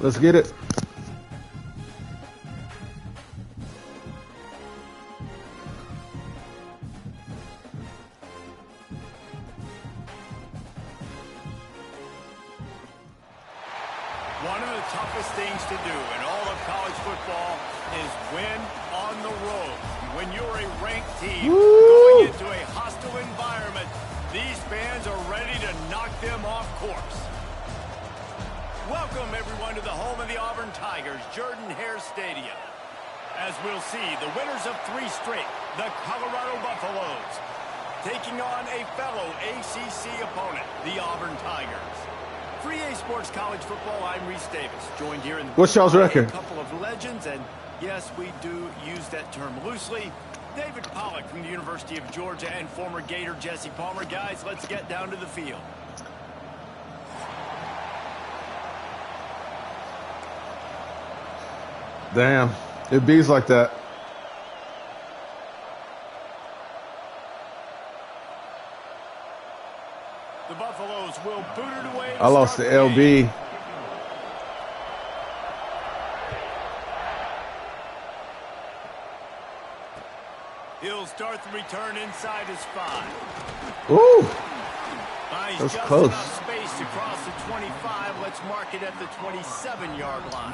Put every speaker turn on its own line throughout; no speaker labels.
Let's get it.
One of the toughest things to do in all of college football is win on the road. When you're a ranked team going into a hostile environment, these fans are ready to knock them off course. Welcome, everyone, to the home of the Auburn Tigers, Jordan-Hare Stadium. As we'll see, the winners of 3 straight, the Colorado Buffaloes, taking on a fellow ACC opponent, the Auburn Tigers. For EA Sports College Football, I'm Reese Davis, joined here in the
what's y'all's record?
A couple of legends, and yes, we do use that term loosely. David Pollack from the University of Georgia and former Gator Jesse Palmer. Guys, let's get down to the field.
Damn, it bees like that.
The Buffaloes will boot it away.
I lost the LB.
He'll start the return inside his 5.
Ooh,
Nice,
that's
just
close.
enough space to cross the 25. Let's mark it at the 27-yard line.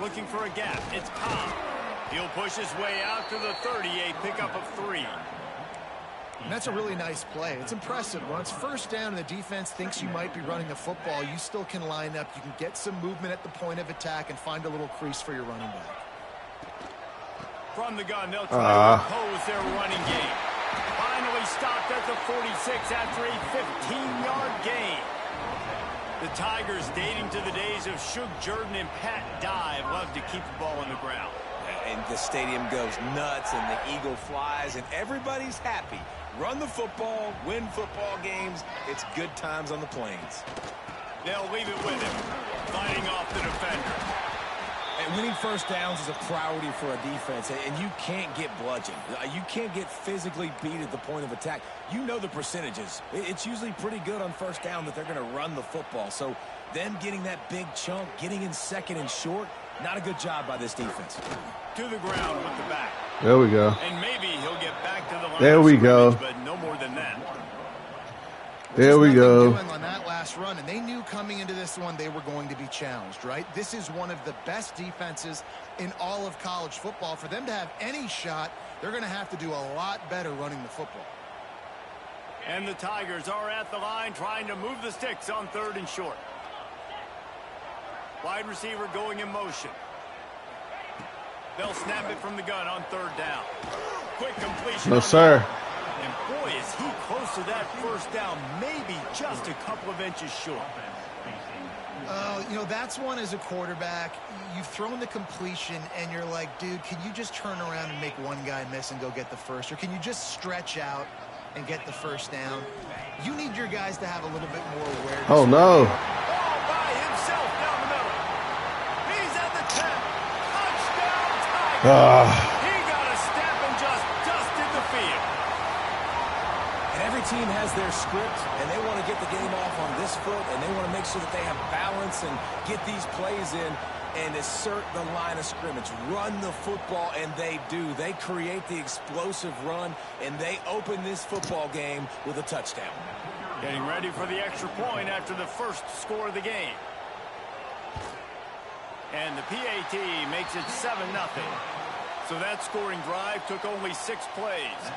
Looking for a gap. It's Cobb. He'll push his way out to the 30, a pickup of 3.
And that's a really nice play. It's impressive. When it's first down and the defense thinks you might be running the football, you still can line up. You can get some movement at the point of attack and find a little crease for your running back.
From the gun, they'll try to oppose their running game. Finally stopped at the 46 after a 15-yard gain. The Tigers, dating to the days of Shug Jordan and Pat Dye, love to keep the ball on the ground.
And the stadium goes nuts, and the eagle flies, and everybody's happy. Run the football, win football games. It's good times on the plains.
They'll leave it with him, fighting off the defender.
And winning first downs is a priority for a defense, and you can't get bludgeoned. You can't get physically beat at the point of attack. You know the percentages. It's usually pretty good on first down that they're going to run the football. So them getting that big chunk, getting in second and short, not a good job by this defense.
To the ground with the back.
There we go.
And maybe he'll get back to the line.
There we go.
But no more than that.
There we go.
Doing on that last run, and they knew coming into this one they were going to be challenged, right? This is one of the best defenses in all of college football. For them to have any shot, they're going to have to do a lot better running the football.
And the Tigers are at the line trying to move the sticks on 3rd and short. Wide receiver going in motion. They'll snap it from the gun on 3rd down. Quick completion.
No, sir.
And boy, is he close to that first down, maybe just a couple of inches short.
You know, that's one as a quarterback. You've thrown the completion, and you're like, dude, can you just turn around and make one guy miss and go get the first? Or can you just stretch out and get the first down? You need your guys to have a little bit more awareness.
Oh, no.
Ball by himself down the middle. He's at the 10. Touchdown, Tigers. He got a step and just dusted the field.
And every team has their script, and they want to get the game off on this foot, and they want to make sure that they have balance and get these plays in and assert the line of scrimmage. Run the football, and they do. They create the explosive run, and they open this football game with a touchdown.
Getting ready for the extra point after the first score of the game. And the PAT makes it 7-0. So that scoring drive took only 6 plays.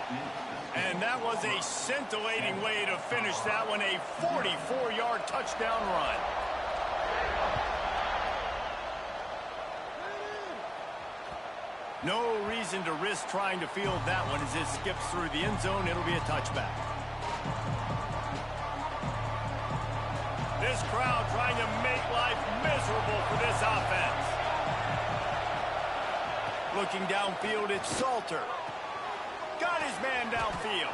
And that was a scintillating way to finish that one, a 44-yard touchdown run. No reason to risk trying to field that one as it skips through the end zone. It'll be a touchback. This crowd trying to make life miserable for this offense. Looking downfield, it's Salter. Got his man downfield.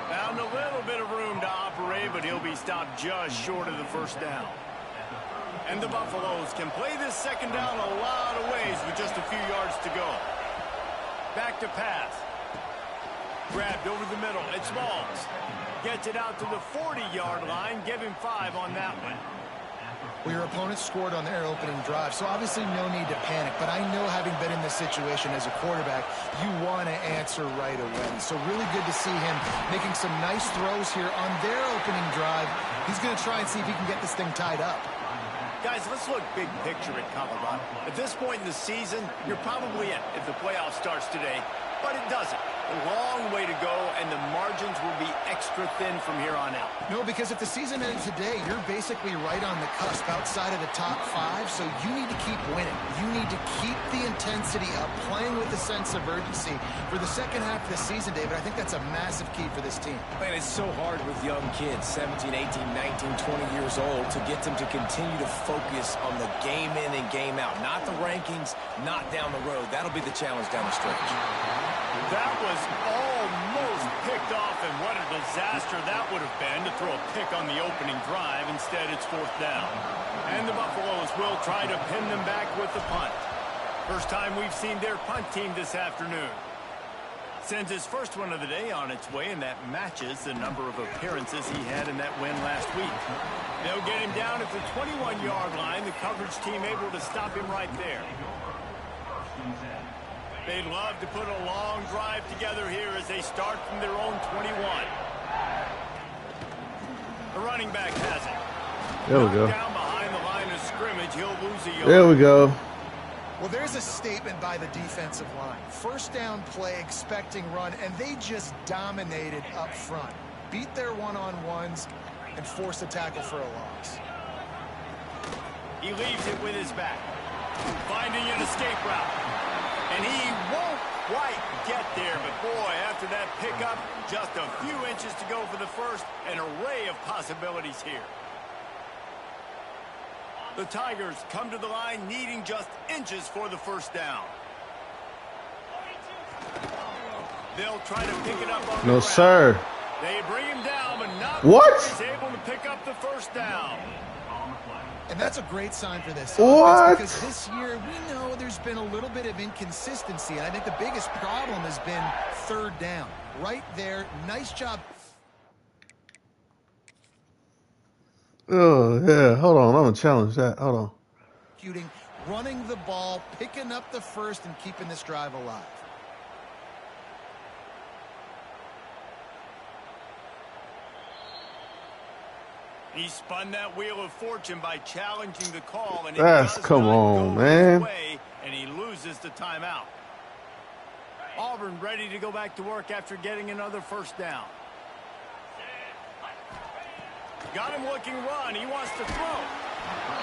Found a little bit of room to operate, but he'll be stopped just short of the first down. And the Buffaloes can play this second down a lot of ways with just a few yards to go. Back to pass. Grabbed over the middle. It's Smalls. Gets it out to the 40-yard line. Give him 5 on that one.
Well, your opponent scored on their opening drive, so obviously no need to panic. But I know, having been in this situation as a quarterback, you want to answer right away. So really good to see him making some nice throws here on their opening drive. He's going to try and see if he can get this thing tied up.
Guys, let's look big picture at Colorado. At this point in the season, you're probably in if the playoff starts today, but it doesn't. A long way to go, and the margins will be extra thin from here on out.
No, because if the season ends today, you're basically right on the cusp outside of the top 5, so you need to keep winning. You need to keep the intensity up, playing with a sense of urgency for the second half of the season, David. I think that's a massive key for this team.
Man, it's so hard with young kids, 17, 18, 19, 20 years old, to get them to continue to focus on the game in and game out. Not the rankings, not down the road. That'll be the challenge down the stretch.
That was almost picked off, and what a disaster that would have been to throw a pick on the opening drive. Instead, it's 4th down. And the Buffaloes will try to pin them back with the punt. First time we've seen their punt team this afternoon. Sends his first one of the day on its way, and that matches the number of appearances he had in that win last week. They'll get him down at the 21-yard line. The coverage team able to stop him right there. They'd love to put a long drive together here as they start from their own 21. The running back has it.
There we go.
Down behind the line of scrimmage, he'll lose a yard.
There we go.
Well, there's a statement by the defensive line. First down play, expecting run, and they just dominated up front. Beat their one-on-ones and forced a tackle for a loss.
He leaves it with his back. Finding an escape route. And he won't quite get there, but boy, after that pickup, just a few inches to go for the first. An array of possibilities here. The Tigers come to the line needing just inches for the first down. They'll try to pick it up on the ground.
Sir.
They bring him down, but not
what?
He's able to pick up the first down.
And that's a great sign for this
offense,
because this year we know there's been a little bit of inconsistency, and I think the biggest problem has been 3rd down. Right there, nice job.
Oh, yeah, hold on. I'm going to challenge that. Hold on.
Running the ball, picking up the first, and keeping this drive alive.
He spun that wheel of fortune by challenging the call, and
come on, man.
And he loses the timeout. Auburn ready to go back to work after getting another first down. Got him looking run. He wants to throw.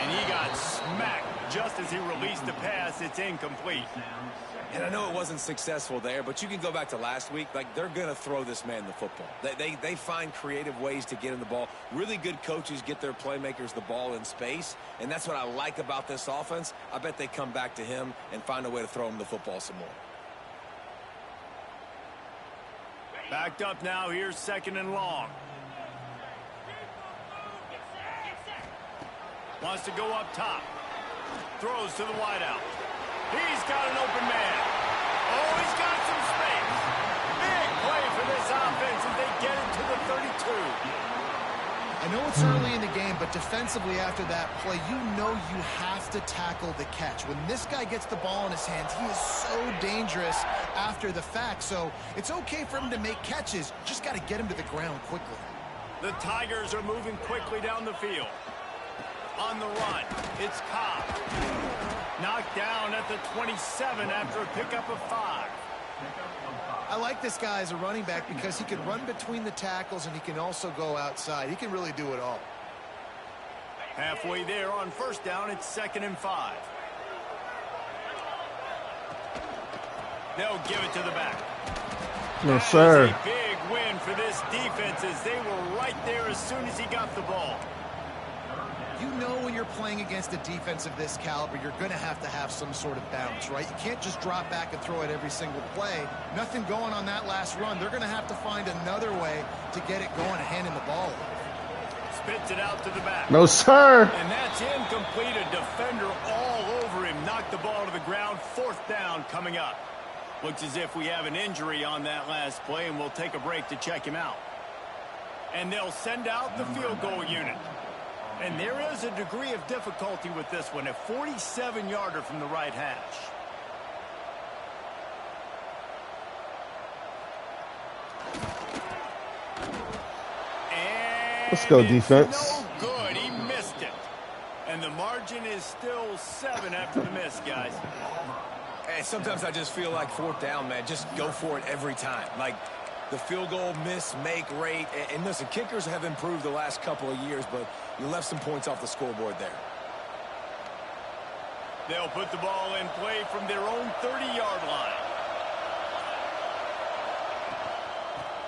And he got smacked just as he released the pass. It's incomplete.
And I know it wasn't successful there, but you can go back to last week. Like, they're going to throw this man the football. They find creative ways to get him the ball. Really good coaches get their playmakers the ball in space, and that's what I like about this offense. I bet they come back to him and find a way to throw him the football some more.
Backed up now. Here's 2nd and long. Wants to go up top. Throws to the wideout. He's got an open man. Oh, he's got some space. Big play for this offense as they get it to the 32.
I know it's early in the game, but defensively after that play, you know you have to tackle the catch. When this guy gets the ball in his hands, he is so dangerous after the fact. So it's okay for him to make catches. Just got to get him to the ground quickly.
The Tigers are moving quickly down the field. On the run, it's Cobb. Knocked down at the 27 after a pickup of 5.
I like this guy as a running back because he can run between the tackles and he can also go outside. He can really do it all.
Halfway there on first down, it's 2nd and 5. They'll give it to the back.
No, sir.
That is a big win for this defense as they were right there as soon as he got the ball.
You know when you're playing against a defense of this caliber, you're going to have some sort of balance, right? You can't just drop back and throw it every single play. Nothing going on that last run. They're going to have to find another way to get it going and hand him the ball.
spits it out to the back.
No, sir.
And that's incomplete. A defender all over him. Knocked the ball to the ground. 4th down coming up. Looks as if we have an injury on that last play, and we'll take a break to check him out. And they'll send out the field goal unit. And there is a degree of difficulty with this one. A 47-yarder from the right hash. And
let's go, defense.
no good. He missed it. And the margin is still 7 after the miss, guys.
Hey, sometimes I just feel like 4th down, man. Just go for it every time. Like the field goal miss-make rate. And listen, kickers have improved the last couple of years, but you left some points off the scoreboard there.
They'll put the ball in play from their own 30-yard line.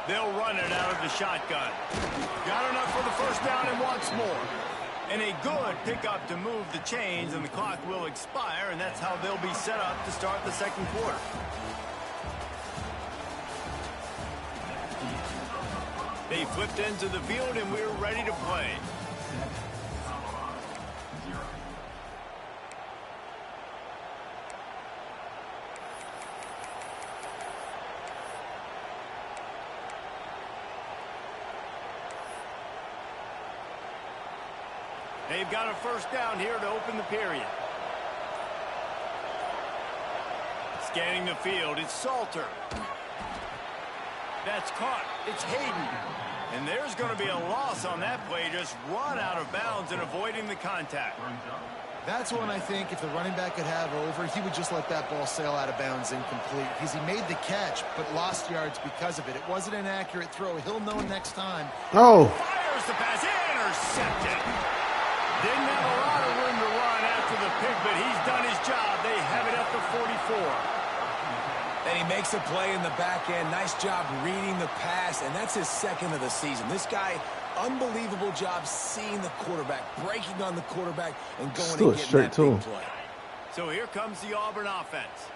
They'll run it out of the shotgun. Got enough for the 1st down and wants more. And a good pickup to move the chains, and the clock will expire, and that's how they'll be set up to start the 2nd quarter. They flipped into the field, and we're ready to play. They've got a 1st down here to open the period. Scanning the field, it's Salter. That's caught. It's Hayden. And there's going to be a loss on that play. Just run out of bounds and avoiding the contact.
That's one I think if the running back could have over, he would just let that ball sail out of bounds incomplete. Because he made the catch, but lost yards because of it. It wasn't an accurate throw. He'll know next time.
Oh.
Fires the pass. Intercepted. Didn't have a lot of room to run after the pick, but he's done his job. They have it at the 44.
And he makes a play in the back end. Nice job reading the pass, and that's his 2nd of the season. This guy, unbelievable job seeing the quarterback, breaking on the quarterback, and going and getting that big play.
So here comes the Auburn offense.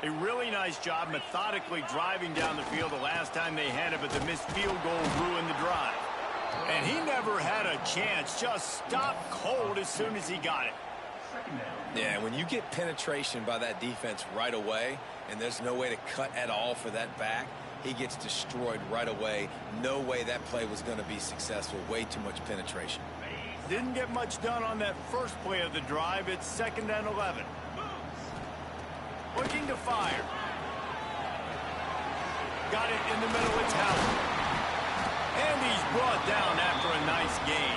A really nice job methodically driving down the field the last time they had it, but the missed field goal ruined the drive. And he never had a chance. Just stopped cold as soon as he got it.
Yeah, when you get penetration by that defense right away, and there's no way to cut at all for that back, he gets destroyed right away. No way that play was going to be successful. Way too much penetration.
Didn't get much done on that first play of the drive. It's 2nd and 11. Looking to fire. Got it in the middle. It's Howard. And he's brought down after a nice gain.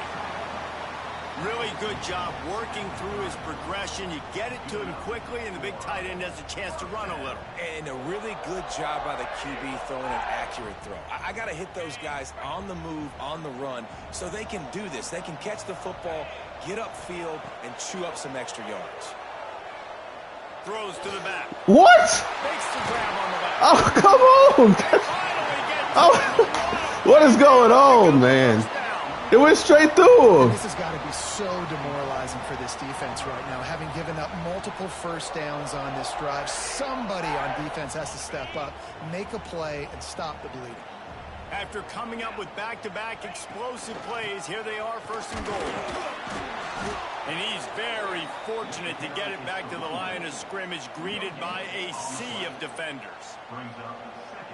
Really good job working through his progression. You get it to him quickly, and the big tight end has a chance to run a little.
And a really good job by the QB throwing an accurate throw. I got to hit those guys on the move, on the run, so they can do this. They can catch the football, get upfield, and chew up some extra yards.
Throws to the back.
What?
Makes the grab on the left.
Oh, come on. Oh, what is going on, man? It went straight through him.
This has got to be so demoralizing for this defense right now. Having given up multiple 1st downs on this drive, somebody on defense has to step up, make a play, and stop the bleeding.
After coming up with back-to-back explosive plays, here they are, 1st and goal. And he's very fortunate to get it back to the line of scrimmage, greeted by a sea of defenders.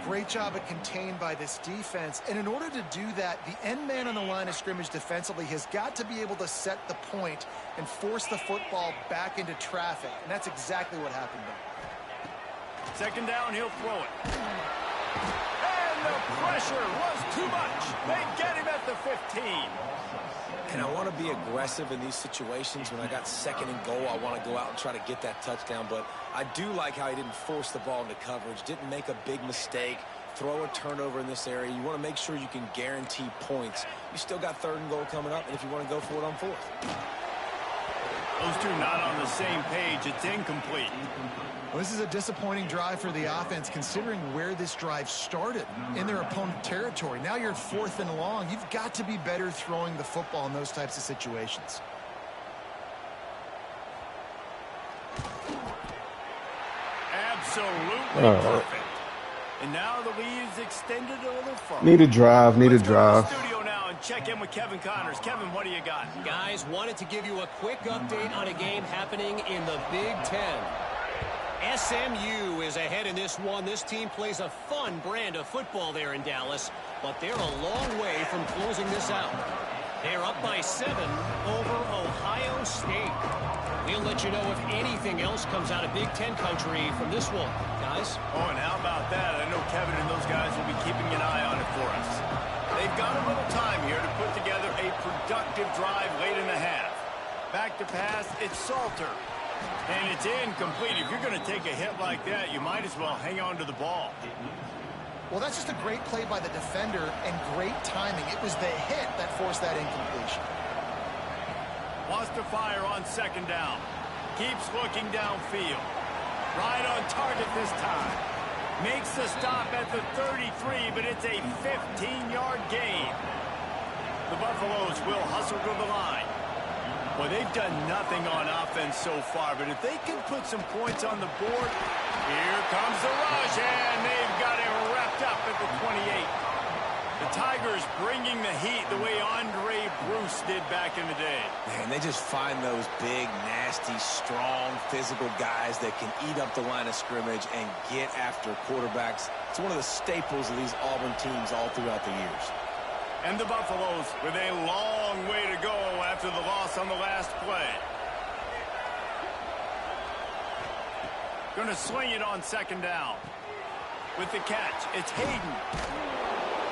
Great job at contained by this defense. And in order to do that, the end man on the line of scrimmage defensively has got to be able to set the point and force the football back into traffic. And that's exactly what happened there.
2nd down, he'll throw it. And the pressure was too much. They get him at the 15.
And I want to be aggressive in these situations. When I got 2nd and goal, I want to go out and try to get that touchdown. But I do like how he didn't force the ball into coverage, didn't make a big mistake, throw a turnover in this area. You want to make sure you can guarantee points. You still got 3rd and goal coming up, and if you want to go for it on 4th.
Those two not on the same page. It's incomplete.
Well, this is a disappointing drive for the offense, considering where this drive started, in their opponent territory. Now you're 4th and long. You've got to be better throwing the football in those types of situations.
Absolutely perfect. And now the lead is extended a little further.
Need a drive, need a
Let's go to the
drive.
studio now and on, check in with Kevin Connors. Kevin, what do you got?
Guys, wanted to give you a quick update on a game happening in the Big Ten. SMU is ahead in this one. This team plays a fun brand of football there in Dallas, but they're a long way from closing this out. They're up by 7 over Ohio State. We'll let you know if anything else comes out of Big Ten country from this one, guys.
Oh, and how about that? I know Kevin and those guys will be keeping an eye on it for us. They've got a little time here to put together a productive drive late in the half. Back to pass, it's Salter. And it's incomplete. If you're going to take a hit like that, you might as well hang on to the ball.
Well, that's just a great play by the defender and great timing. It was the hit that forced that incompletion.
Wants to fire on second down. Keeps looking downfield. Right on target this time. Makes the stop at the 33, but it's a 15-yard gain. The Buffaloes will hustle to the line. Well, they've done nothing on offense so far, but if they can put some points on the board, here comes the rush, and they've got it wrapped up at the 28. The Tigers bringing the heat the way Andre Bruce did back in the day.
Man, they just find those big, nasty, strong, physical guys that can eat up the line of scrimmage and get after quarterbacks. It's one of the staples of these Auburn teams all throughout the years.
And the Buffaloes with a long way to go after the loss on the last play. Going to swing it on second down. With the catch, it's Hayden.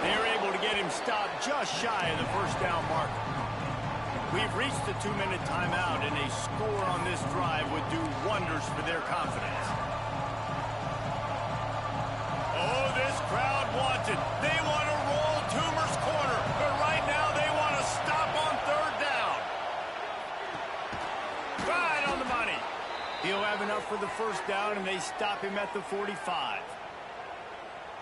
They're able to get him stopped just shy of the first down marker. We've reached the 2-minute timeout, and a score on this drive would do wonders for their confidence. Oh, this crowd wants it. They want to roll Toomer's corner, but right now they want to stop on third down. Right on the money. He'll have enough for the first down, and they stop him at the 45.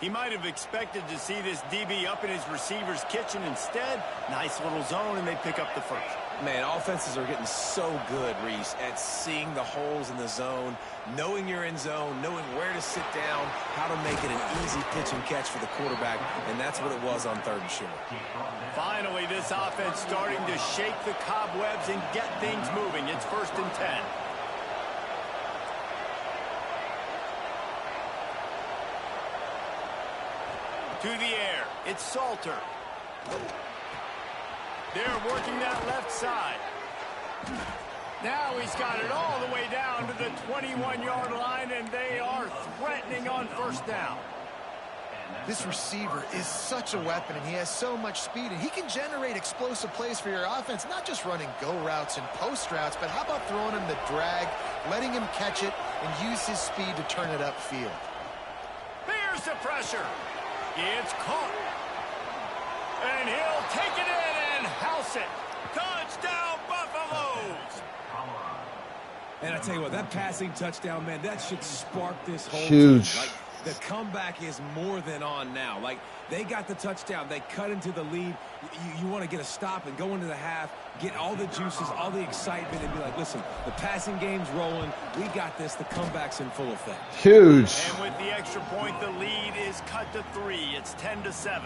He might have expected to see this DB up in his receiver's kitchen. Instead, nice little zone, and they pick up the first.
Man, offenses are getting so good, Reese, at seeing the holes in the zone, knowing you're in zone, knowing where to sit down, how to make it an easy pitch and catch for the quarterback, and that's what it was on third and short.
Finally, this offense starting to shake the cobwebs and get things moving. It's 1st and 10. To the air, it's Salter. They're working that left side. Now he's got it all the way down to the 21-yard line, and they are threatening on first down.
This receiver is such a weapon, and he has so much speed, and he can generate explosive plays for your offense, not just running go routes and post routes, but how about throwing him the drag, letting him catch it, and use his speed to turn it upfield.
Here's the pressure. It's caught. And he'll take it in and house it. Touchdown, Buffaloes.
And I tell you what, that passing touchdown, man, that should spark this whole
Huge.
team. Like, the comeback is more than on now. Like, they got the touchdown. They cut into the lead. You want to get a stop and go into the half, get all the juices, all the excitement, and be like, listen, the passing game's rolling. We got this. The comeback's in full effect.
Huge.
And with the extra point, the lead is cut to 3. It's 10-7.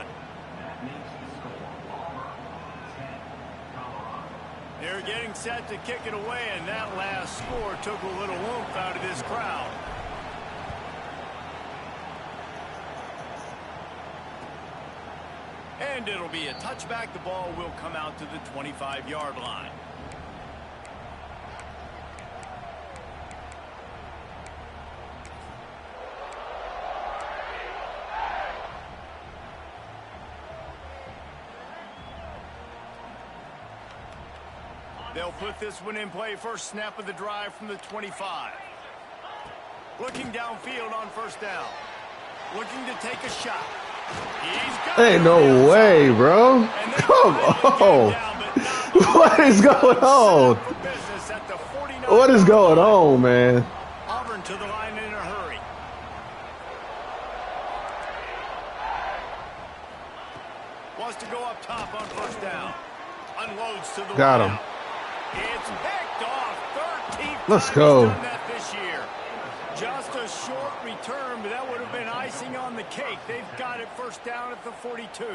They're getting set to kick it away, and that last score took a little oomph out of this crowd. And it'll be a touchback. The ball will come out to the 25-yard line. They'll put this one in play. First snap of the drive from the 25. Looking downfield on first down. Looking to take a shot.
Ain't no way, bro. Come on. What is going on? What is going on, man?
Auburn to the line in a hurry. Wants to go up top on first down. Unloads to the
Got
right
him.
out. It's picked off. 13th
Let's
time
go.
he's done that this year. Just a short return, but that would have been icing on the cake. They've got it first down at the 42.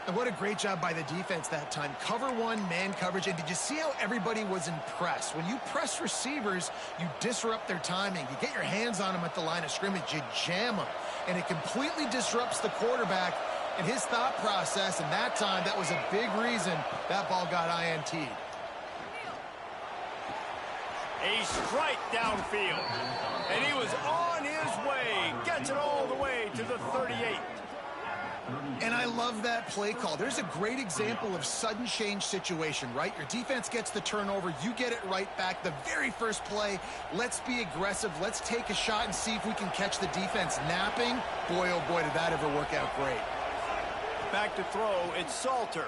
And what a great job by the defense that time. Cover one, man coverage. And did you see how everybody was impressed? When you press receivers, you disrupt their timing. You get your hands on them at the line of scrimmage. You jam them. And it completely disrupts the quarterback and his thought process. And that time, that was a big reason that ball got INT'd.
A strike downfield. And he was on his way. Gets it all the way to the 38.
And I love that play call. There's a great example of sudden change situation, right? Your defense gets the turnover. You get it right back. The very first play, let's be aggressive. Let's take a shot and see if we can catch the defense napping. Boy, oh boy, did that ever work out great.
Back to throw, it's Salter.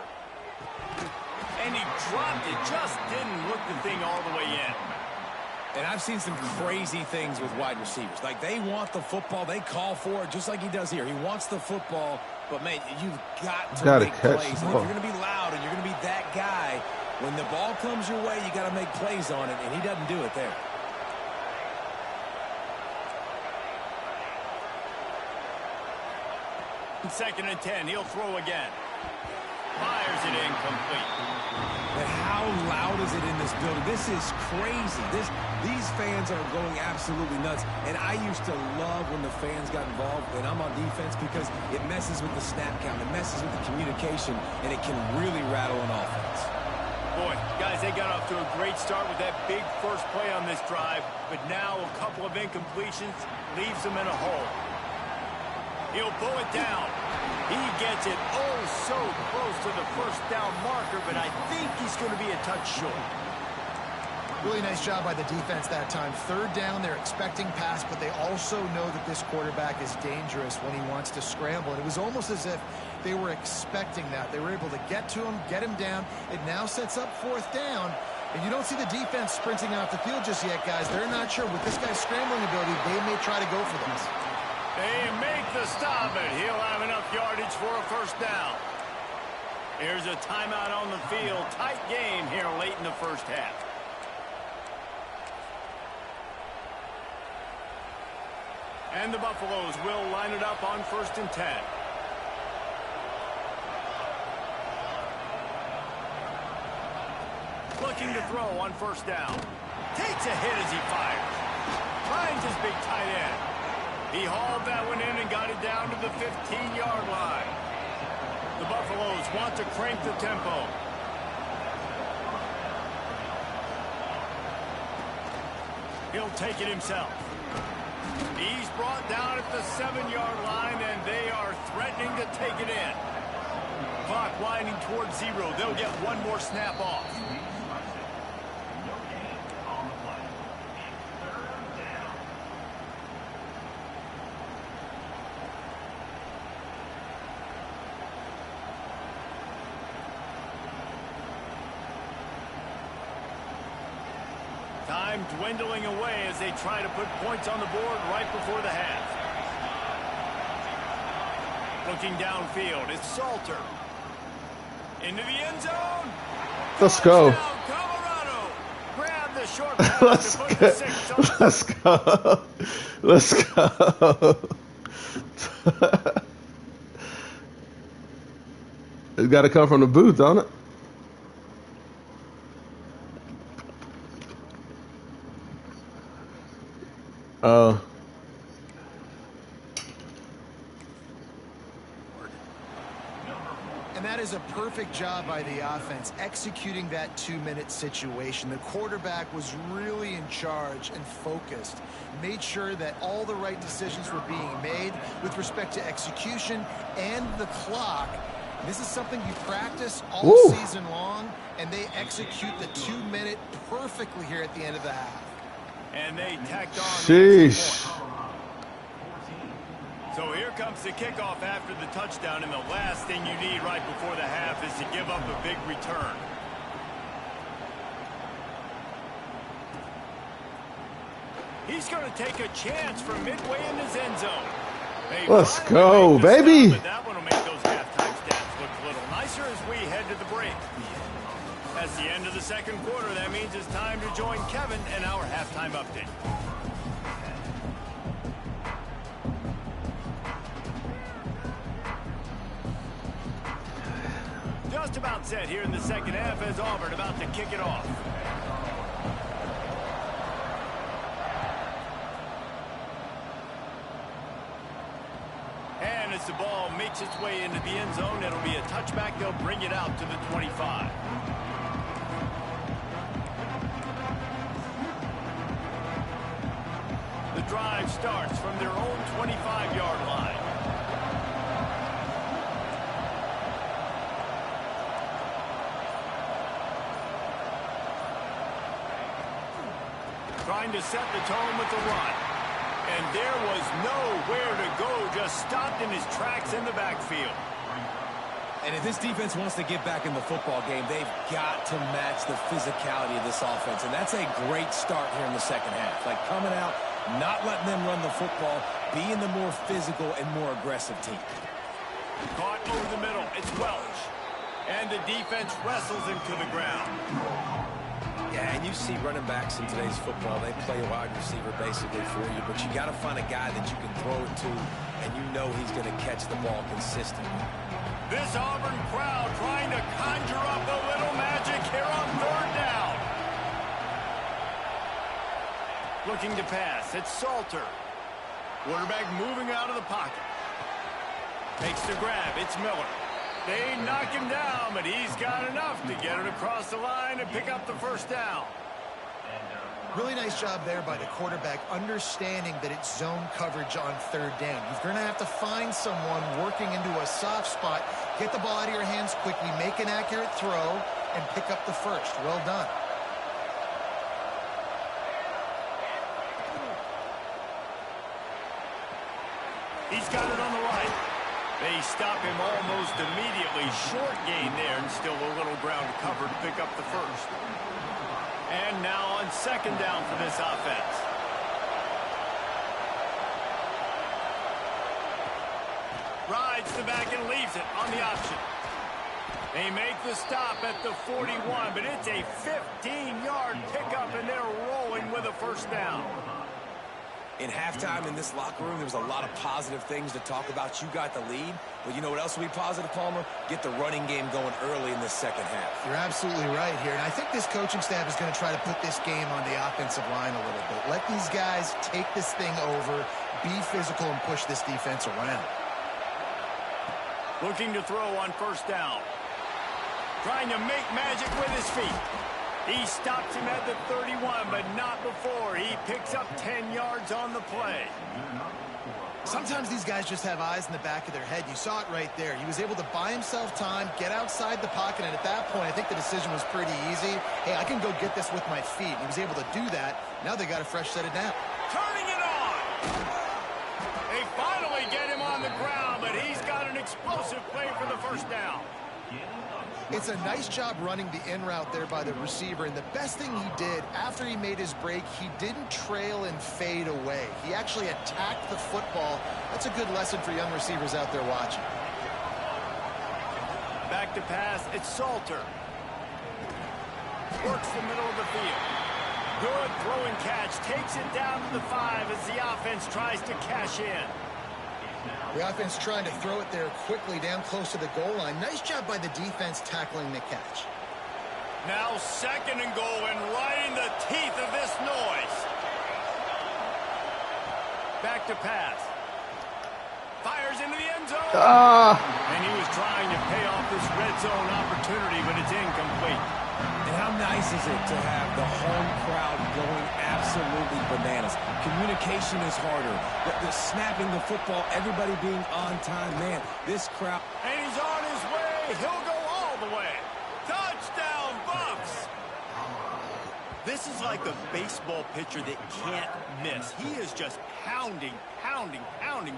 And he dropped it. Just didn't look the thing all the way in.
And I've seen some crazy things with wide receivers. Like, they want the football. They call for it just like he does here. He wants the football. But, man, you've got to make plays. And if you're going to be loud and you're going to be that guy, when the ball comes your way, you got to make plays on it, and he doesn't do it there.
Second and 10, he'll throw again. Fires it incomplete.
But how loud is it in this building? This is crazy. These fans are going absolutely nuts. And I used to love when the fans got involved, and I'm on defense, because it messes with the snap count. It messes with the communication, and it can really rattle an offense.
Boy, guys, they got off to a great start with that big first play on this drive, but now a couple of incompletions leaves them in a hole. He'll pull it down. He gets it oh so close to the first down marker, but I think he's going to be a touch short.
Really nice job by the defense that time. Third down, they're expecting pass, but they also know that this quarterback is dangerous when he wants to scramble. And it was almost as if they were expecting that. They were able to get to him, get him down. It now sets up fourth down. And you don't see the defense sprinting off the field just yet, guys. They're not sure. With this guy's scrambling ability, they may try to go for this.
They make the stop, and he'll have enough yardage for a first down. Here's a timeout on the field. Tight game here late in the first half. And the Buffaloes will line it up on 1st and 10. Looking to throw on first down. Takes a hit as he fires. Finds his big tight end. He hauled that one in and got it down to the 15-yard line. The Buffaloes want to crank the tempo. He'll take it himself. He's brought down at the 7-yard line, and they are threatening to take it in. Clock winding towards 0. They'll get one more snap off. Time dwindling away as they try to put points on the board right before the half. Looking downfield, it's Salter. Into the end zone.
Let's go.
Colorado. Grab the short pass to put the 6 on.
Let's go. Let's go. It's got to come from the booth, don't it?
And that is a perfect job by the offense, executing that 2-minute situation. The quarterback was really in charge and focused, made sure that all the right decisions were being made with respect to execution and the clock. This is something you practice all season long, and they execute the 2-minute perfectly here at the end of the half.
And they tacked on.
Sheesh.
So here comes the kickoff after the touchdown, and the last thing you need right before the half is to give up a big return. He's going to take a chance from midway in his end zone.
Let's go, baby.
Stop, that one will make those halftime stats look a little nicer as we head to the break. That's the end of the second quarter. That means it's time to join Kevin and our halftime update. set here in the second half as Auburn about to kick it off. And as the ball makes its way into the end zone, it'll be a touchback. They'll bring it out to the 25. The drive starts from their own 25-yard line. Trying to set the tone with the run. And there was nowhere to go, just stopped in his tracks in the backfield.
And if this defense wants to get back in the football game, they've got to match the physicality of this offense. And that's a great start here in the second half. Like coming out, not letting them run the football, being the more physical and more aggressive team.
Caught over the middle. It's Welch. And the defense wrestles him to the ground.
Yeah, and you see running backs in today's football, they play a wide receiver basically for you, but you got to find a guy that you can throw it to, and you know he's going to catch the ball consistently.
This Auburn crowd trying to conjure up a little magic here on third down. Looking to pass. It's Salter. Quarterback moving out of the pocket. Makes the grab. It's Miller. They knock him down, but he's got enough to get it across the line and pick up the first down.
Really nice job there by the quarterback, understanding that it's zone coverage on third down. You're going to have to find someone working into a soft spot, get the ball out of your hands quickly, make an accurate throw, and pick up the first. Well done.
He's got it on the right. They stop him almost immediately. Short gain there, and still a little ground to cover to pick up the first. And now on second down for this offense. Rides the back and leaves it on the option. They make the stop at the 41, but it's a 15-yard pickup, and they're rolling with a first down.
In halftime in this locker room, there was a lot of positive things to talk about. You got the lead, but you know what else will be positive, Palmer? Get the running game going early in the second half.
You're absolutely right here, and I think this coaching staff is going to try to put this game on the offensive line a little bit. Let these guys take this thing over, be physical, and push this defense around.
Looking to throw on first down. Trying to make magic with his feet. He stops him at the 31, but not before. He picks up 10 yards on the play.
Sometimes these guys just have eyes in the back of their head. You saw it right there. He was able to buy himself time, get outside the pocket, and at that point, I think the decision was pretty easy. Hey, I can go get this with my feet. He was able to do that. Now they got a fresh set of downs.
Turning it on! They finally get him on the ground, but he's got an explosive play for the first down.
It's a nice job running the in route there by the receiver, and the best thing he did after he made his break, he didn't trail and fade away. He actually attacked the football. That's a good lesson for young receivers out there watching.
Back to pass, it's Salter. Works the middle of the field. Good throw and catch, takes it down to the 5 as the offense tries to cash in.
The offense trying to throw it there quickly down close to the goal line. Nice job by the defense tackling the catch.
Now second and goal, and right in the teeth of this noise. Back to pass. Fires into the end zone. And he was trying to pay off this red zone opportunity, but it's incomplete.
And how nice is it to have the home crowd going absolutely bananas? Communication is harder. The snapping the football, everybody being on time. Man, this crowd.
And he's on his way. He'll go all the way. Touchdown, Bucks! This is like a baseball pitcher that can't miss. He is just pounding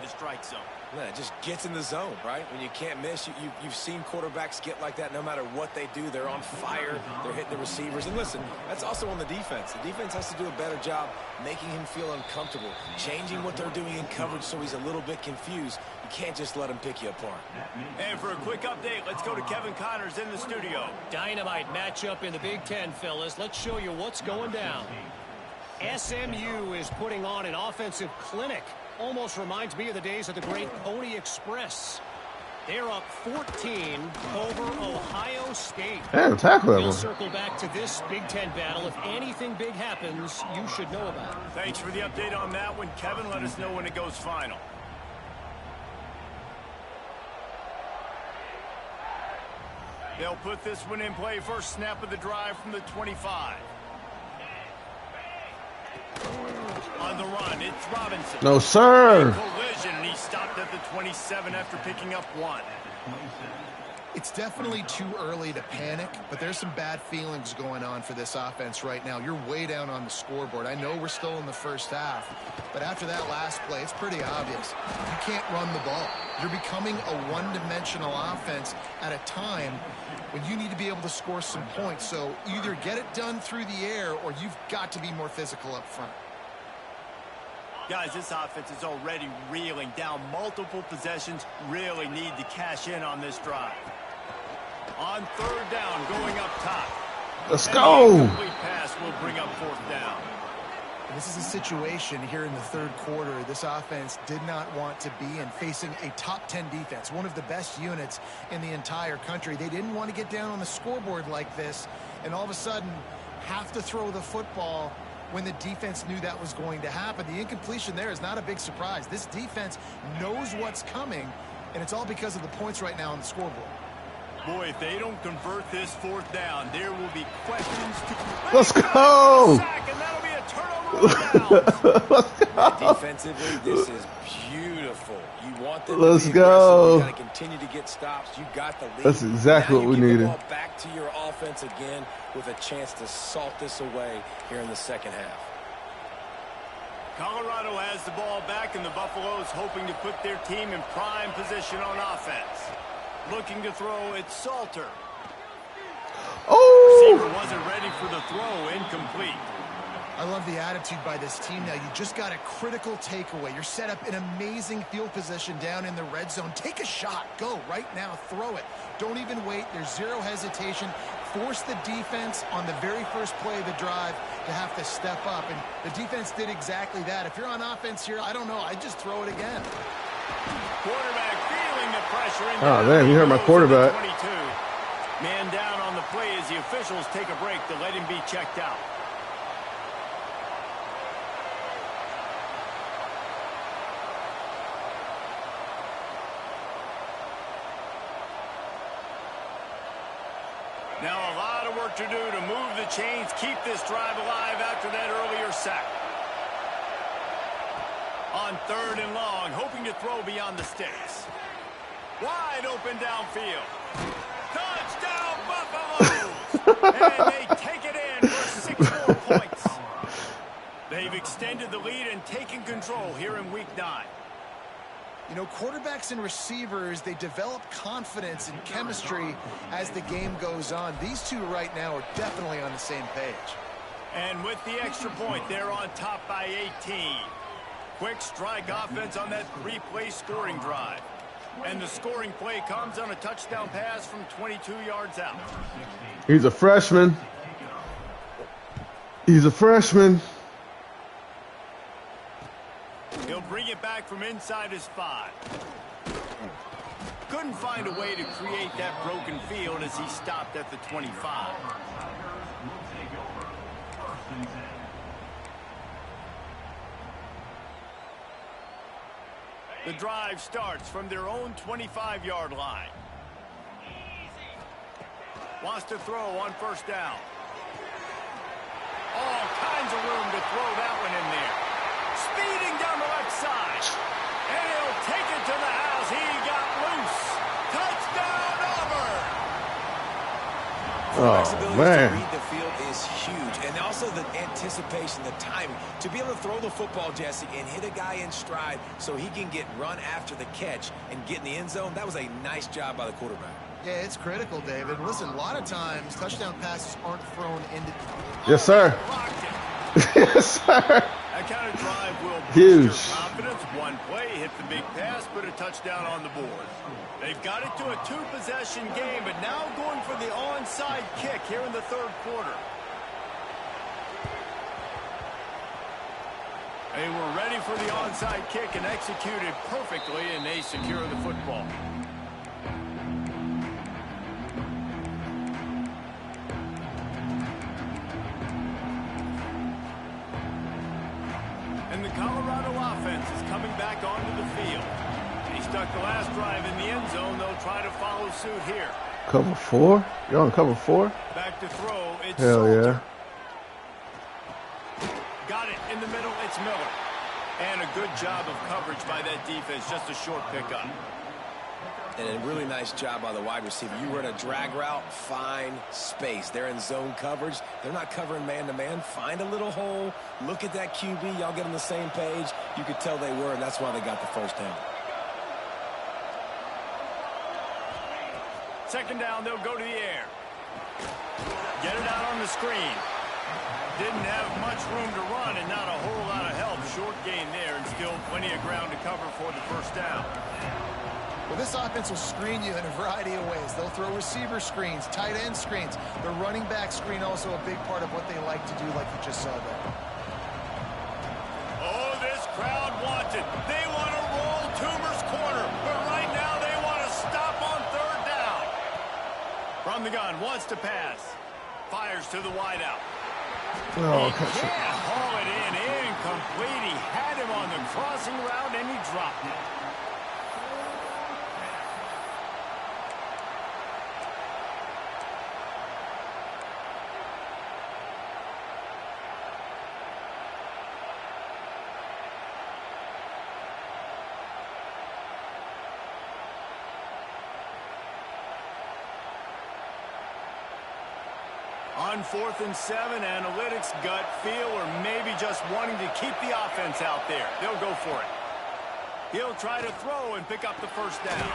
the strike zone.
Yeah, it just gets in the zone, right? When you can't miss, you've seen quarterbacks get like that no matter what they do. They're on fire. They're hitting the receivers. And listen, that's also on the defense. The defense has to do a better job making him feel uncomfortable, changing what they're doing in coverage so he's a little bit confused. You can't just let him pick you apart.
And for a quick update, let's go to Kevin Connors in the studio.
Dynamite matchup in the Big Ten, fellas. Let's show you what's going down. SMU is putting on an offensive clinic. Almost reminds me of the days of the great Pony Express. They're up 14 over Ohio State.
Damn, tackle
We'll
level.
circle back to this Big Ten battle. If anything big happens, you should know about it.
Thanks for the update on that one, Kevin. Let us know when it goes final. They'll put this one in play. First snap of the drive from the 25. On the run, it's Robinson.
No, sir.
Collision, and he stopped at the 27 after picking up 1.
It's definitely too early to panic, but there's some bad feelings going on for this offense right now. You're way down on the scoreboard. I know we're still in the first half, but after that last play, it's pretty obvious. You can't run the ball. You're becoming a one-dimensional offense at a time when you need to be able to score some points. So either get it done through the air or you've got to be more physical up front.
Guys, this offense is already reeling down multiple possessions. Really need to cash in on this drive. On third down, going up top.
Let's go.
And the complete pass will bring up fourth down.
This is a situation here in the third quarter this offense did not want to be in, facing a top 10 defense, one of the best units in the entire country. They didn't want to get down on the scoreboard like this and all of a sudden have to throw the football when the defense knew that was going to happen. The incompletion there is not a big surprise. This defense knows what's coming, and it's all because of the points right now on the scoreboard.
Boy, if they don't convert this fourth down, there will be questions to...
Let's go.
Sack, and that'll be a turnover on downs.
Defensively, this is beautiful. You want them
Let's
to be
go.
aggressive. You got to continue to get stops. You got the lead.
That's exactly
Now
what we
you give
needed.
the ball back to your offense again with a chance to salt this away here in the second half.
Colorado has the ball back, and the Buffaloes hoping to put their team in prime position on offense. Looking to throw, it's Salter.
Oh.
Receiver wasn't ready for the throw, incomplete.
I love the attitude by this team now. You just got a critical takeaway. You're set up in amazing field position down in the red zone. Take a shot. Go right now. Throw it. Don't even wait. There's zero hesitation. Force the defense on the very first play of the drive to have to step up. And the defense did exactly that. If you're on offense here, I don't know. I'd just throw it again.
Quarterback feeling the pressure.
Oh, damn, you heard my quarterback.
22. Man down on the play as the officials take a break to let him be checked out. Now a lot of work to do to move the chains, keep this drive alive after that earlier sack. On third and long, hoping to throw beyond the sticks. Wide open downfield. Touchdown, Buffaloes! And they take it in for 6 more points. They've extended the lead and taken control here in Week 9.
You know, quarterbacks and receivers, they develop confidence and chemistry as the game goes on. These two right now are definitely on the same page.
And with the extra point, they're on top by 18. Quick strike offense on that 3-play scoring drive. And the scoring play comes on a touchdown pass from 22 yards out.
He's a freshman. He's a freshman.
He'll bring it back from inside his 5. Couldn't find a way to create that broken field as he stopped at the 25. The drive starts from their own 25-yard line. Wants to throw on first down. All kinds of room to throw that one in there. Speeding down the left side. And he'll take it to the house. He got loose. Touchdown, Auburn.
Oh, man.
To read the field is huge. And also the anticipation, the timing. To be able to throw the football, Jesse, and hit a guy in stride so he can get run after the catch and get in the end zone, that was a nice job by the quarterback.
Yeah, it's critical, David. Listen, a lot of times touchdown passes aren't thrown into...
Yes, sir. Yes, sir.
That kind of drive will boost
Huge.
your confidence. One play, hit the big pass, put a touchdown on the board. They've got it to a 2-possession game, but now going for the onside kick here in the third quarter. They were ready for the onside kick and executed perfectly, and they secure the football. And the Colorado offense is coming back onto the field. He stuck the last drive in the end zone. They'll try to follow suit here.
Cover 4? You're on cover 4?
Back to throw. It's
Hell
Salter.
Yeah.
Got it in the middle. It's Miller. And a good job of coverage by that defense. Just a short pickup.
And a really nice job by the wide receiver. You run a drag route, find space. They're in zone coverage. They're not covering man-to-man. Find a little hole. Look at that QB. Y'all get on the same page. You could tell they were, and that's why they got the first down.
Second down, they'll go to the air. Get it out on the screen. Didn't have much room to run and not a whole lot of help. Short gain there and still plenty of ground to cover for the first down.
Well, this offense will screen you in a variety of ways. They'll throw receiver screens, tight end screens. The running back screen also a big part of what they like to do, like you just saw there.
Oh, this crowd wants it. They want to roll Toomer's corner, but right now they want to stop on third down. From the gun, wants to pass. Fires to the wideout.
Oh,
He can't haul it in. Incomplete. He had him on the crossing route, and he dropped it. On 4th and 7, analytics, gut feel, or maybe just wanting to keep the offense out there. They'll go for it. He'll try to throw and pick up the first down.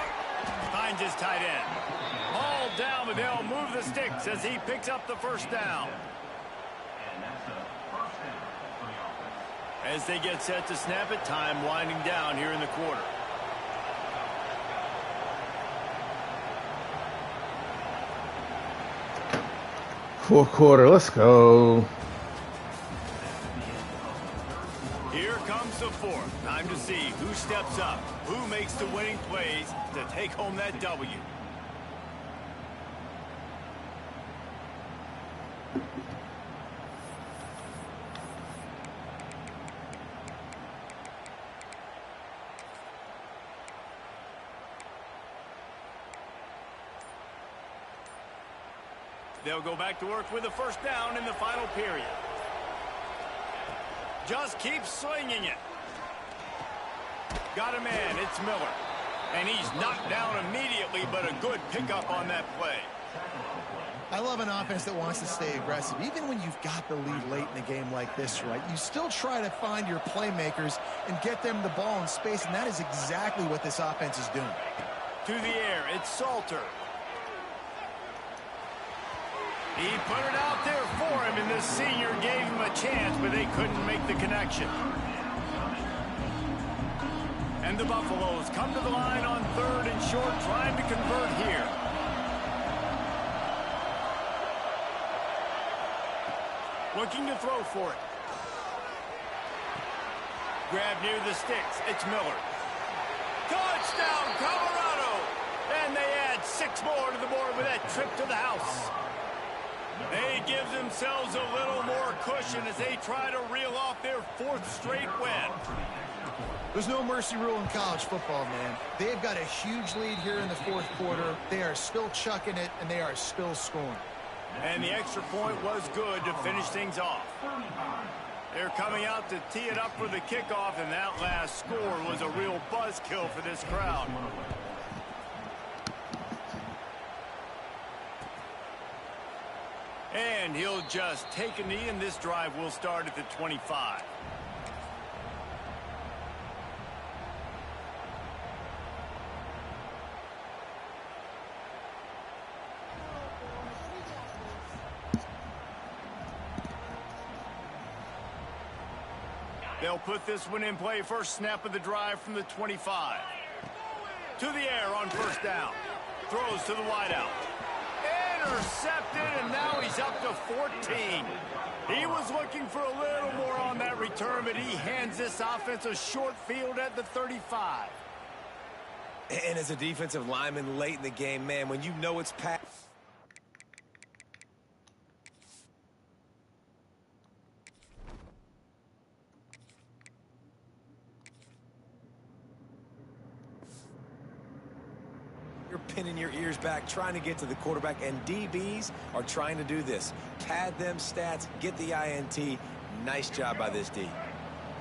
Finds his tight end. Ball down, but they'll move the sticks as he picks up the first down. As they get set to snap it, time winding down here in the quarter.
Fourth quarter, let's go.
Here comes the fourth. Time to see who steps up, who makes the winning plays to take home that W. They'll go back to work with a first down in the final period. Just keep slinging it. Got a man, it's Miller. And he's knocked down immediately, but a good pickup on that play.
I love an offense that wants to stay aggressive. Even when you've got the lead late in a game like this, right, you still try to find your playmakers and get them the ball in space, and that is exactly what this offense is doing.
To the air, it's Salter. He put it out there for him, and the senior gave him a chance, but they couldn't make the connection. And the Buffaloes come to the line on 3rd and short, trying to convert here. Looking to throw for it. Grab near the sticks. It's Miller. Touchdown, Colorado! And they add 6 more to the board with that trip to the house. They give themselves a little more cushion as they try to reel off their 4th straight win.
There's no mercy rule in college football, man. They've got a huge lead here in the 4th quarter. They are still chucking it, and they are still scoring.
And the extra point was good to finish things off. They're coming out to tee it up for the kickoff, and that last score was a real buzzkill for this crowd. And he'll just take a knee, and this drive will start at the 25. They'll put this one in play. First snap of the drive from the 25. To the air on first down. Throws to the wideout. Intercepted, and now he's up to 14. He was looking for a little more on that return, but he hands this offense a short field at the 35.
And as a defensive lineman late in the game, man, when you know it's past. pinning your ears back, trying to get to the quarterback, and DBs are trying to do this. Pad them stats, get the INT. Nice job by this D.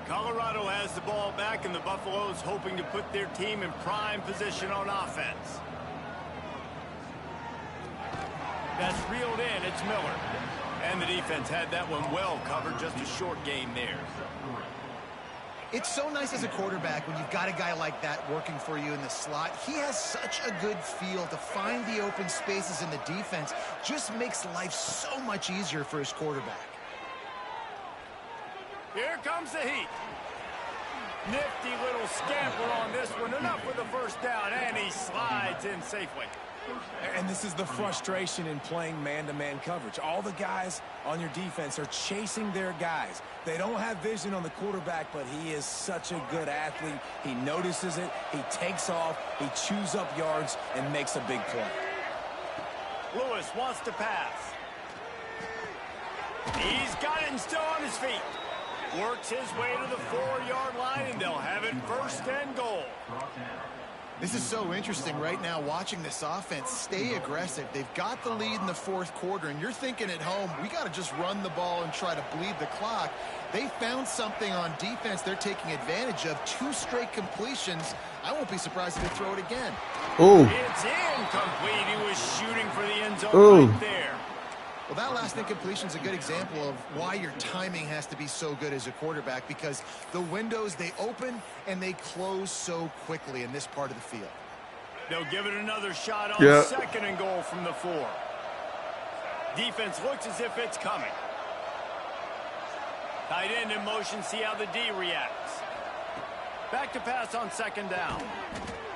Colorado has the ball back, and the Buffaloes hoping to put their team in prime position on offense. That's reeled in. It's Miller. And the defense had that one well covered. Just a short gain there.
It's so nice as a quarterback when you've got a guy like that working for you in the slot. He has such a good feel to find the open spaces in the defense. Just makes life so much easier for his quarterback.
Here comes the heat. Nifty little scamper on this one. Enough for the first down, and he slides in safely.
And this is the frustration in playing man-to-man coverage. All the guys on your defense are chasing their guys. They don't have vision on the quarterback, but he is such a good athlete. He notices it, he takes off, he chews up yards, and makes a big play.
Lewis wants to pass. He's got it and still on his feet. Works his way to the 4-yard line, and they'll have it first and goal.
This is so interesting right now, watching this offense stay aggressive. They've got the lead in the fourth quarter, and you're thinking at home, we got to just run the ball and try to bleed the clock. They found something on defense they're taking advantage of. 2 straight completions. I won't be surprised if they throw it again.
Ooh.
It's incomplete. He was shooting for the end zone right there.
Well, that last incompletion is a good example of why your timing has to be so good as a quarterback, because the windows, they open and they close so quickly in this part of the field.
They'll give it another shot on second and goal from the 4. Defense looks as if it's coming. Tight end in motion, see how the D reacts. Back to pass on second down.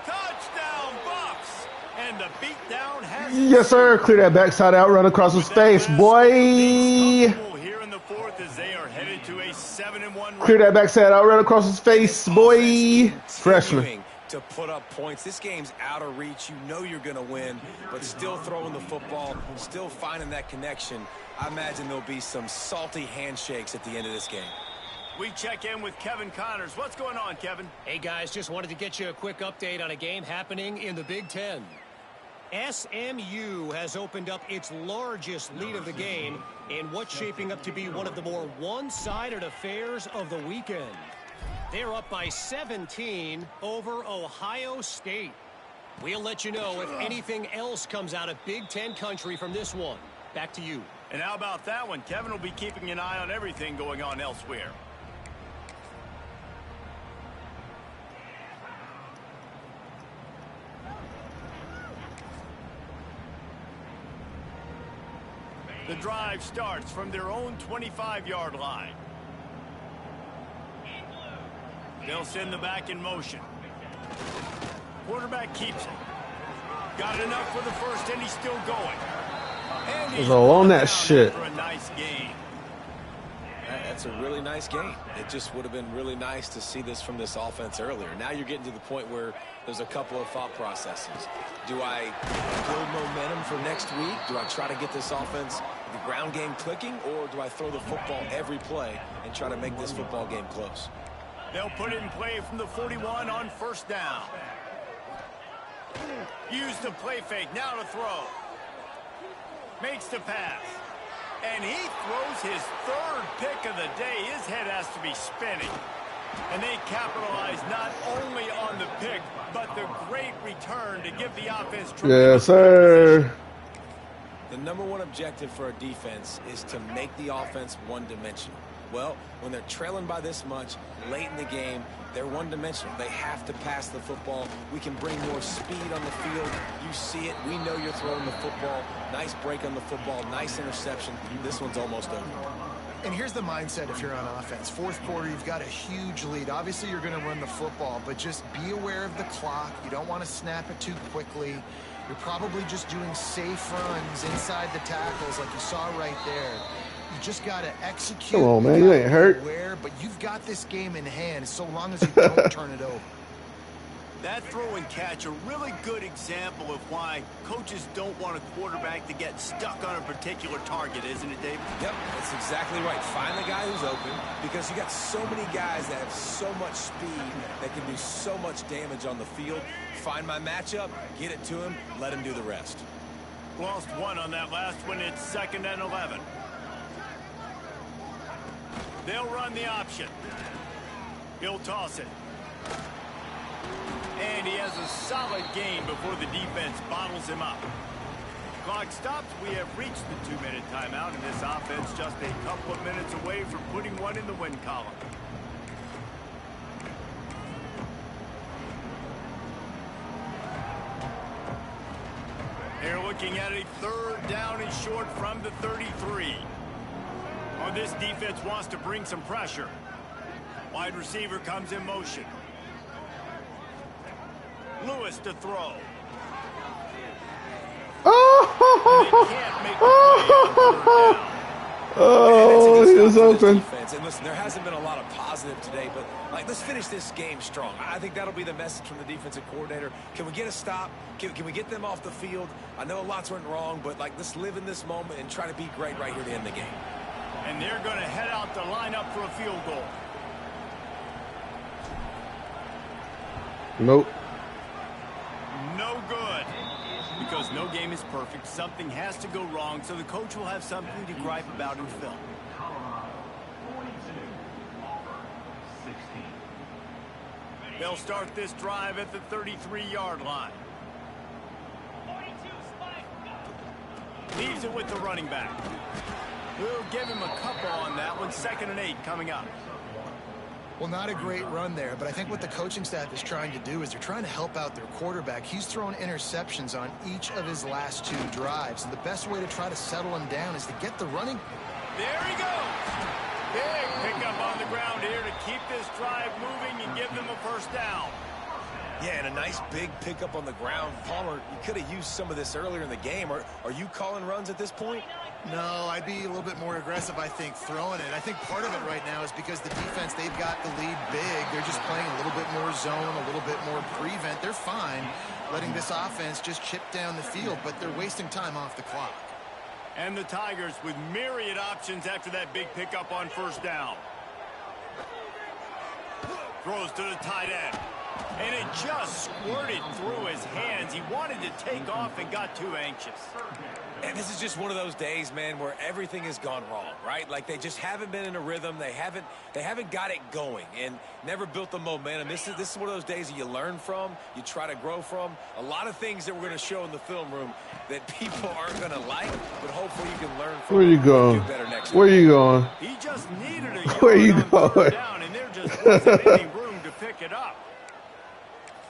Touchdown, Bucks! And the beatdown has...
Yes, sir. Clear that backside out, run across his face, boy.
Here in the fourth as they are headed to a 7-1.
Clear that backside out, run across his face, boy. Freshman.
To put up points. This game's out of reach. You know you're going to win, but still throwing the football, still finding that connection. I imagine there'll be some salty handshakes at the end of this game.
We check in with Kevin Connors. What's going on, Kevin?
Hey, guys, just wanted to get you a quick update on a game happening in the Big Ten. SMU has opened up its largest lead of the game in what's shaping up to be one of the more one-sided affairs of the weekend. They're up by 17 over Ohio State. We'll let you know if anything else comes out of Big Ten country from this one. Back to you.
And how about that one? Kevin will be keeping an eye on everything going on elsewhere. The drive starts from their own 25-yard line. They'll send the back in motion. Quarterback keeps it. Got it enough for the first, and he's still going. And he's
on that shit.
For a nice game.
That's a really nice game. It just would have been really nice to see this from this offense earlier. Now you're getting to the point where there's a couple of thought processes. Do I build momentum for next week? Do I try to get this offense, the ground game clicking, or do I throw the football every play and try to make this football game close?
They'll put it in play from the 41 on first down. Use the play fake, now to throw. Makes the pass. And he throws his 3rd pick of the day. His head has to be spinning. And they capitalize not only on the pick, but the great return to give the offense tremendous.
Yes, sir.
The #1 objective for a defense is to make the offense one-dimensional. Well, when they're trailing by this much late in the game, they're one-dimensional. They have to pass the football. We can bring more speed on the field. You see it. We know you're throwing the football. Nice break on the football. Nice interception. This one's almost over.
And here's the mindset if you're on offense. Fourth quarter, you've got a huge lead. Obviously, you're going to run the football, but just be aware of the clock. You don't want to snap it too quickly. You're probably just doing safe runs inside the tackles like you saw right there. You just got to execute.
Come on, man. You ain't hurt.
But you've got this game in hand so long as you don't turn it over.
That throw and catch a really good example of why coaches don't want a quarterback to get stuck on a particular target, isn't it, David?
Yep, that's exactly right. Find the guy who's open, because you got so many guys that have so much speed that can do so much damage on the field. Find my matchup, get it to him, let him do the rest.
Lost one on that last one. It's 2nd and 11. They'll run the option. He'll toss it. And he has a solid gain before the defense bottles him up. Clock stops. We have reached the 2-minute timeout, and this offense just a couple of minutes away from putting one in the win column. They're looking at a 3rd down and short from the 33. Oh, this defense wants to bring some pressure. Wide receiver comes in motion. Lewis to throw.
Oh, he was open.
And listen, there hasn't been a lot of positive today, but let's finish this game strong. I think that'll be the message from the defensive coordinator. Can we get a stop? Can we get them off the field? I know lots went wrong, but let's live in this moment and try to be great right here to end the game.
And they're going to head out to line up for a field goal.
Nope.
No good. Because no game is perfect, something has to go wrong, so the coach will have something to gripe about in film. They'll start this drive at the 33-yard line. Leaves it with the running back. We'll give him a couple on that one. 2nd and 8 coming up.
Well, not a great run there, but I think what the coaching staff is trying to do is they're trying to help out their quarterback. He's thrown interceptions on each of his last 2 drives, and the best way to try to settle him down is to get the running.
There he goes. Big pickup on the ground here to keep this drive moving and give them a 1st down.
Yeah, and a nice big pickup on the ground. Palmer, you could have used some of this earlier in the game. Are you calling runs at this point?
No, I'd be a little bit more aggressive, I think, throwing it. I think part of it right now is because the defense, they've got the lead big. They're just playing a little bit more zone, a little bit more prevent. They're fine letting this offense just chip down the field, but they're wasting time off the clock.
And the Tigers with myriad options after that big pickup on 1st down. Throws to the tight end. And it just squirted through his hands. He wanted to take off and got too anxious.
And this is just one of those days, man, where everything has gone wrong, right? They just haven't been in a rhythm. They haven't got it going and never built the momentum. This is one of those days that you learn from, you try to grow from. A lot of things that we're going to show in the film room that people aren't going to like, but hopefully you can learn from.
Where you going? Where you going?
He just needed a
Where you
going?
going?
Down, and there just wasn't any room to pick it up.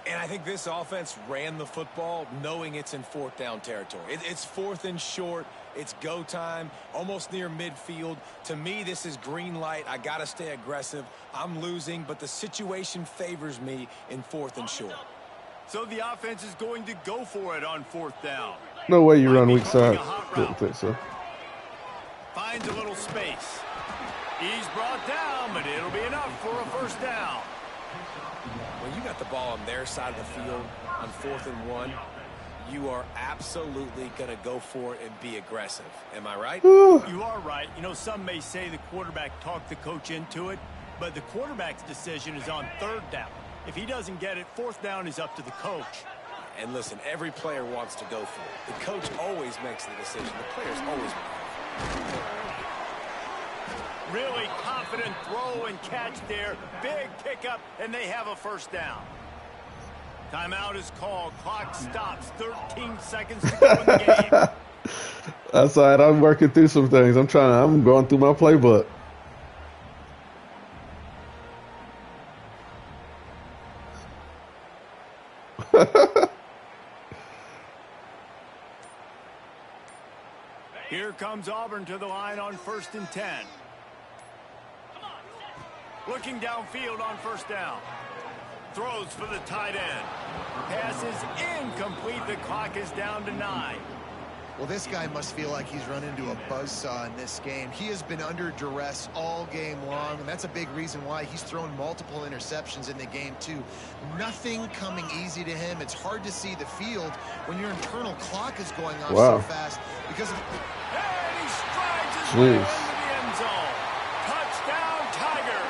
And I think this offense ran the football knowing it's in 4th down territory. It's 4th and short. It's go time, almost near midfield. To me, this is green light. I got to stay aggressive. I'm losing, but the situation favors me in 4th and short.
So the offense is going to go for it on 4th down.
No way you run weak side. Didn't think so.
Finds a little space. He's brought down, but it'll be enough for a 1st down.
When you got the ball on their side of the field on 4th and 1, you are absolutely going to go for it and be aggressive. Am I right?
You are right. You know, some may say the quarterback talked the coach into it, but the quarterback's decision is on 3rd down. If he doesn't get it, 4th down is up to the coach.
And listen, every player wants to go for it. The coach always makes the decision. The players always make it.
Really confident throw and catch there. Big pickup, and they have a 1st down. Timeout is called. Clock stops. 13 seconds to go in the game.
That's all right. I'm working through some things. I'm going through my playbook.
Here comes Auburn to the line on 1st and 10. Looking downfield on 1st down. Throws for the tight end. Pass is incomplete. The clock is down to 9.
Well, this guy must feel like he's run into a buzzsaw in this game. He has been under duress all game long, and that's a big reason why he's thrown multiple interceptions in the game, too. Nothing coming easy to him. It's hard to see the field when your internal clock is going off so fast because of...
And he strides his way into the end zone. Touchdown, Tiger.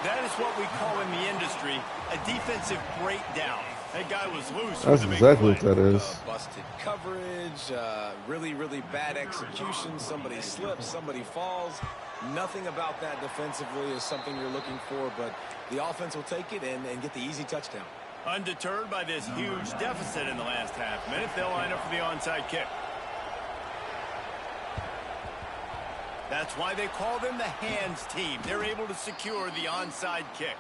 That is what we call in the industry a defensive breakdown. That guy was loose.
That's exactly what that is.
Busted coverage, really, really bad execution. Somebody slips, somebody falls. Nothing about that defensively is something you're looking for, but the offense will take it and get the easy touchdown.
Undeterred by this huge deficit in the last half minute, they'll line up for the onside kick. That's why they call them the hands team. They're able to secure the onside kick.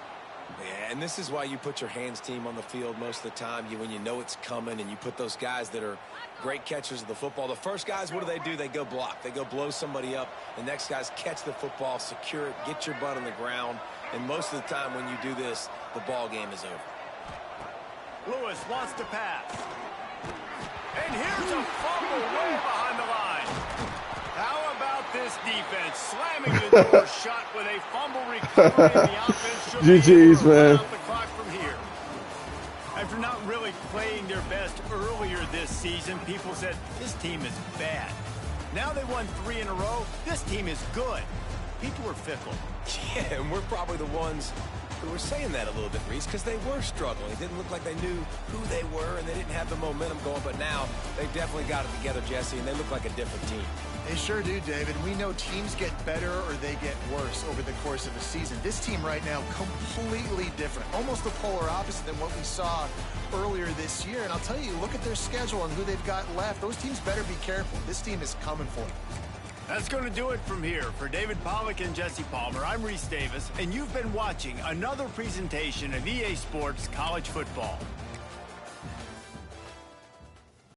Yeah, and this is why you put your hands team on the field most of the time. When you know it's coming and you put those guys that are great catchers of the football. The first guys, what do? They go block. They go blow somebody up. The next guys catch the football, secure it, get your butt on the ground. And most of the time when you do this, the ball game is over.
Lewis wants to pass. And here's a fumble way behind the line. How about this defense slamming the door shut with a fumble recovery, and the offense should
GG's, man.
the clock from here. After not really playing their best earlier this season, people said this team is bad. Now they won 3 in a row. This team is good. People are fickle.
Yeah, and we're probably the ones who were saying that a little bit, Reese, because they were struggling. It didn't look like they knew who they were, and they didn't have the momentum going. But now they've definitely got it together, Jesse, and they look like a different team.
They sure do, David. We know teams get better or they get worse over the course of a season. This team right now, completely different. Almost the polar opposite than what we saw earlier this year. And I'll tell you, look at their schedule and who they've got left. Those teams better be careful. This team is coming for them.
That's going to do it from here. For David Pollack and Jesse Palmer, I'm Reese Davis, and you've been watching another presentation of EA Sports College Football.